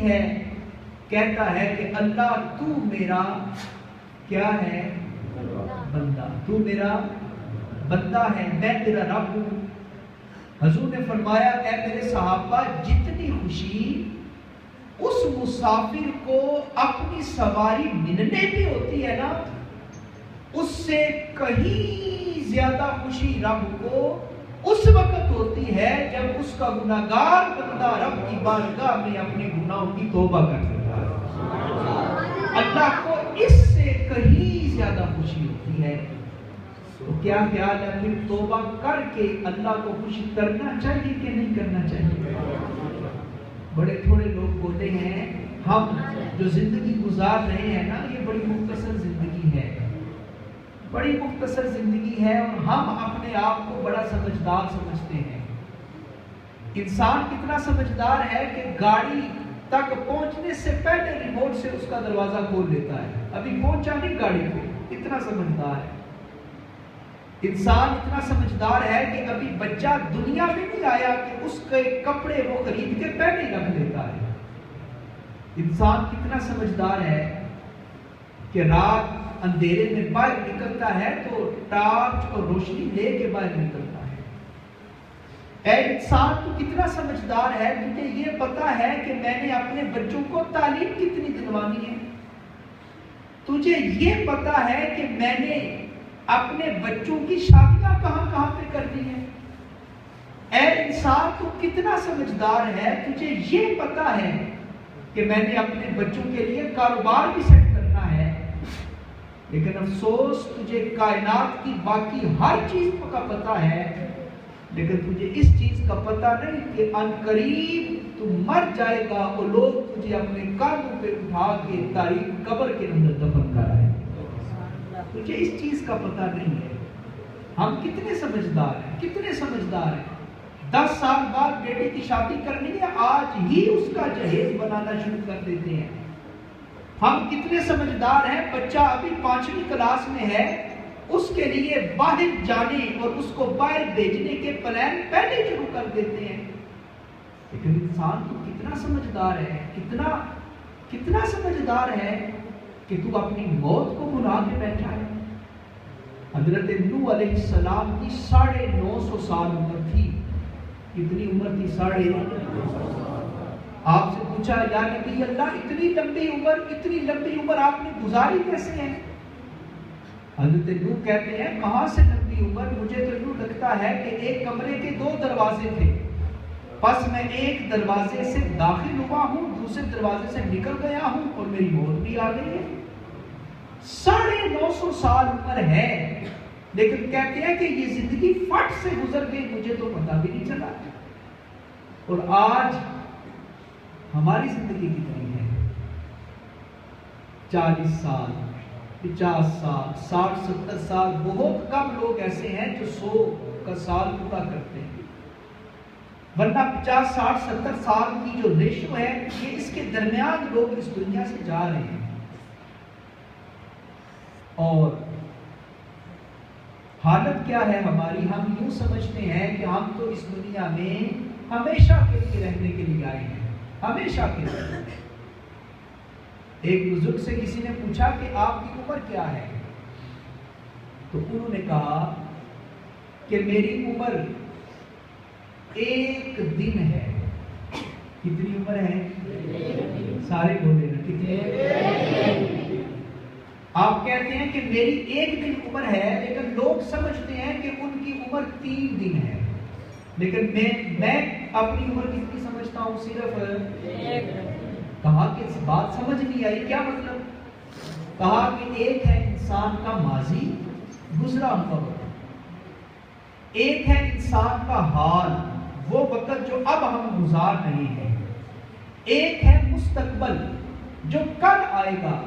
ہوتی ہے کہتا ہے کہ اللہ تو میرا کیا ہے؟ بندہ. تو میرا بندہ ہے، میں تیرا رب ہوں. حضور نے فرمایا اے میرے صحابہ، جتنی خوشی اس مسافر کو اپنی سواری ملنے بھی ہوتی ہے نا، اس سے کہیں زیادہ خوشی رب کو اس وقت ہوتی ہے جب اس کا گناہگار بندہ رب کی بارگاہ میں اپنے گناہوں کی توبہ کر دیتا ہے. اللہ کو اس سے کہیں زیادہ خوشی ہوتی ہے. تو کیا خیال ہے پھر توبہ کر کے اللہ کو خوش کرنا چاہیے کہ نہیں کرنا چاہیے؟ بڑے تھوڑے لوگ بولتے ہیں ہم جو زندگی گزار رہے ہیں نا، یہ بڑی مختصر زندگی ہے، بڑی مختصر زندگی ہے، اور ہم اپنے آپ کو بڑا سمجھدار سمجھتے ہیں. انسان کتنا سمجھدار ہے کہ گاڑی تک پہنچنے سے پہلے ریموٹ سے اس کا دروازہ کھول لیتا ہے، ابھی پہنچا نہیں گاڑی پہ. اتنا سمجھدار ہے انسان، اتنا سمجھدار ہے کہ ابھی بچہ دنیا میں نہیں آیا کہ اس کے کپڑے وہ خرید کے پہلے رکھ لیتا ہے. انسان کتنا سمجھدار ہے کہ رات اندھیرے میں باہر نکلتا ہے تو ٹارچ اور روشنی لے کے باہر نکلتا ہے. اے انسان تو کتنا سمجھدار ہے، تجھے یہ پتا ہے کہ میں نے اپنے بچوں کو تعلیم کتنی دلوانی ہے، تجھے یہ پتا ہے کہ میں نے اپنے بچوں کی شادیاں کہاں کہاں پہ کرنی ہے. اے انسان تو کتنا سمجھدار ہے، تجھے یہ پتا ہے کہ میں نے اپنے بچوں کے لیے کاروبار بھی سیٹ کرنا ہے. لیکن افسوس تجھے کائنات کی باقی ہر چیز کا پتا ہے، لیکن تجھے اس چیز کا پتا نہیں کہ ان قریب تو مر جائے گا اور لوگ تجھے اپنے کاندھوں پہ اٹھا کے تاریخ قبر کے اندر دفن کرائیں. تجھے اس چیز کا پتہ نہیں ہے. ہم کتنے سمجھدار ہیں، کتنے سمجھدار ہیں. 10 سال بعد بیٹے کی شادی کرنی ہے، آج ہی اس کا جہیز بنانا شروع کر دیتے ہیں. ہم کتنے سمجھدار ہیں، بچہ ابھی 5ویں کلاس میں ہے، اس کے لیے باہر جانے اور اس کو باہر بھیجنے کے پلان پہلے شروع کر دیتے ہیں. لیکن انسان تو کتنا سمجھدار ہے، کتنا سمجھدار ہے کہ تو اپنی موت کو بھلا کے بیٹھا ہے. حضرت نوح علیہ السلام کی 950 سال عمر تھی. کتنی عمر تھی؟ 950. آپ سے پوچھا یا نبی اللہ اتنی لمبی عمر آپ نے گزاری کیسے ہے؟ حضرت نوح کہتے ہیں کہاں سے لمبی عمر، مجھے تو یوں لگتا ہے کہ ایک کمرے کے 2 دروازے تھے، بس میں ایک دروازے سے داخل ہوا ہوں، دوسرے دروازے سے نکل گیا ہوں اور میری موت بھی آ گئی ہے. 950 سال عمر ہے، لیکن کہتے ہیں کہ یہ زندگی فٹ سے گزر گئی، مجھے تو پتہ بھی نہیں چلا. اور آج ہماری زندگی کتنی ہے؟ 40 سال، 50 سال، 60 70 سال. بہت کم لوگ ایسے ہیں جو 100 کا سال پورا کرتے ہیں، ورنہ 50 60 70 سال کی جو ریشو ہے یہ اس کے درمیان لوگ اس دنیا سے جا رہے ہیں. اور حالت کیا ہے ہماری؟ ہم یوں سمجھتے ہیں کہ ہم تو اس دنیا میں ہمیشہ کے لیے رہنے کے لیے آئے ہیں، ہمیشہ کے لیے. ایک بزرگ سے کسی نے پوچھا کہ آپ کی عمر کیا ہے؟ تو انہوں نے کہا کہ میری عمر 1 دن ہے. کتنی عمر ہے؟ سارے بولے نا کتنی؟ آپ کہتے ہیں کہ میری 1 دن عمر ہے، لیکن لوگ سمجھتے ہیں کہ ان کی عمر 3 دن ہے. لیکن میں اپنی عمر کتنی سمجھتا ہوں؟ صرف 1. کہا کہ اس بات سمجھ نہیں آئی، کیا مطلب؟ کہا کہ ایک ہے انسان کا ماضی گزرا ہوا وقت، ایک ہے انسان کا حال وہ وقت جو اب ہم گزار رہے ہیں، ایک ہے مستقبل جو کل آئے گا.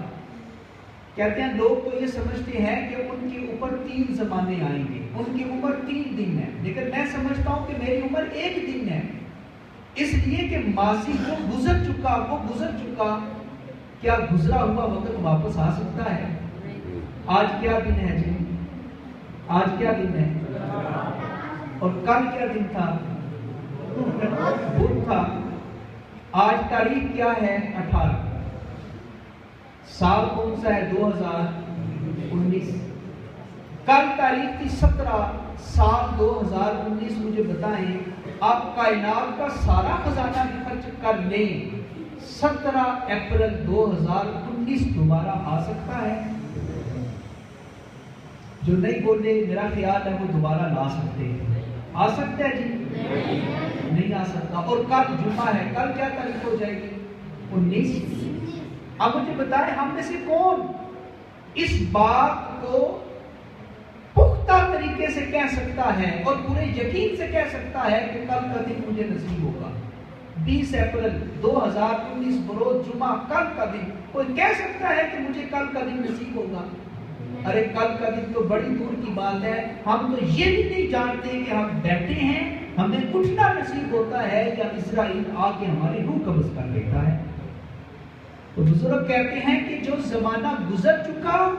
کہتے ہیں لوگ تو یہ سمجھتے ہیں کہ ان کی عمر 3 زمانے آئیں گے، ان کی عمر 3 دن ہے، لیکن میں سمجھتا ہوں کہ میری عمر 1 دن ہے. اس لیے کہ ماضی جو گزر چکا وہ گزر چکا. کیا گزرا ہوا وقت واپس آ سکتا ہے؟ آج کیا دن ہے جی؟ آج کیا دن ہے؟ اور کل کیا دن تھا؟ بدھ تھا. آج تاریخ کیا ہے؟ 18۔ سال کون سا ہے؟ 2019۔ کل تاریخ تھی 17، سال 2019۔ مجھے بتائیں آپ کائنات کا سارا خزانہ بھی خرچ کر لیں، 17 اپریل 2019 دوبارہ آ سکتا ہے؟ جو نہیں بولے میرا خیال ہے وہ دوبارہ لا سکتے ہیں۔ آ سکتا ہے جی؟ نہیں آ سکتا۔ اور کل جمعہ ہے، کل کیا تاریخ ہو جائے گی؟ 19۔ اب مجھے بتائیں ہم میں سے کون اس بات کو پختہ طریقے سے کہہ سکتا ہے اور پورے یقین سے کہہ سکتا ہے کہ کل کا دن مجھے نصیب ہوگا؟ 20 اپریل 2019 بروز جمعہ، کل کا دن کوئی کہہ سکتا ہے کہ مجھے کل کا دن نصیب ہوگا؟ ارے کل کا دن تو بڑی دور کی بات ہے، ہم تو یہ بھی نہیں جانتے کہ ہم بیٹھے ہیں، ہمیں اٹھنا نصیب ہوتا ہے یا اسرائیل آ کے ہماری روح قبض کر لیتا ہے۔ تو بزرگ کہتے ہیں کہ جو زمانہ گزر چکا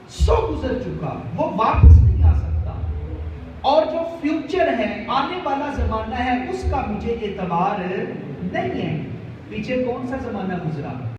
سو گزر چکا، وہ واپس نہیں آ سکتا، اور جو فیوچر ہے، آنے والا زمانہ ہے، اس کا مجھے اعتبار نہیں ہے۔ پیچھے کون سا زمانہ گزرا؟